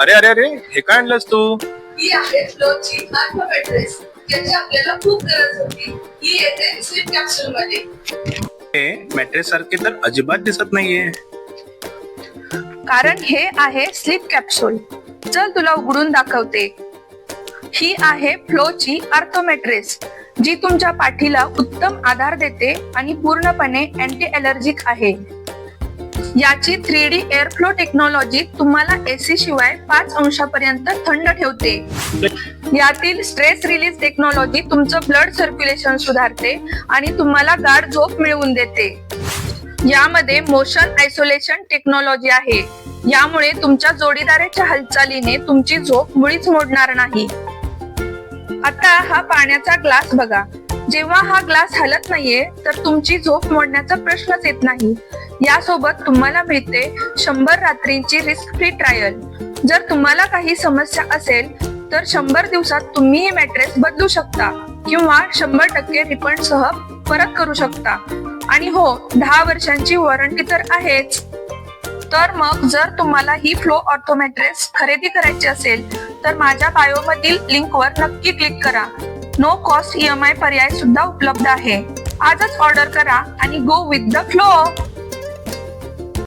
अरे अरे अरे, हे काय आणलंस तू? ही आहे फ्लोची आत्मा मॅट्रेस, ज्याची आपल्याला खूप गरज होती. ही येते स्लीप कॅप्सूल मध्ये. हे मॅट्रेस सारखे तर अजिबात दिसत नाहीये. कारण हे आहे स्लीप कॅप्सूल. चल तुला उघडून दाखवते. ही आहे फ्लोची आर्थो मॅट्रेस, जी तुमच्या पाठीला उत्तम आधार देते आणि पूर्णपणे अँटी एलर्जिक आहे. याची 3D एअर फ्लो टेक्नॉलॉजी तुम्हाला एसी शिवाय 5 अंशापर्यंत थंड ठेवते. यातील स्ट्रेस रिलीज टेक्नॉलॉजी तुमचं ब्लड सर्क्युलेशन सुधारते आणि तुम्हाला गाढ झोप मिळवून देते. यामध्ये मोशन आयसोलेशन टेक्नॉलॉजी आहे. यामुळे तुमच्या जोडीदाराच्या हालचालीने तुमची झोप मुळीच मोडणार नाही. आता हा पाण्याचा ग्लास बघा. जेव्हा हा ग्लास हलत नाहीये तर तुमची झोप मोडण्याचा प्रश्नच येत नाही. यासोबत तुम्हाला मिळते 100 रात्रींची रिस्क फ्री ट्रायल. जर तुम्हाला काही समस्या असेल तर 100 दिवसात तुम्ही ही मॅट्रेस बदलू शकता किंवा 100% रिफंड सह परत करू शकता. आणि हो, 10 वर्षांची वॉरंटी तर आहेच. तर मग जर तुम्हाला ही फ्लो ऑर्थो मॅट्रेस खरेदी करायची असेल तर माझ्या बायो मधील लिंकवर नक्की क्लिक करा. नो कॉस्ट EMI पर्याय सुद्धा उपलब्ध आहे. आजच ऑर्डर करा आणि गो विथ द फ्लो.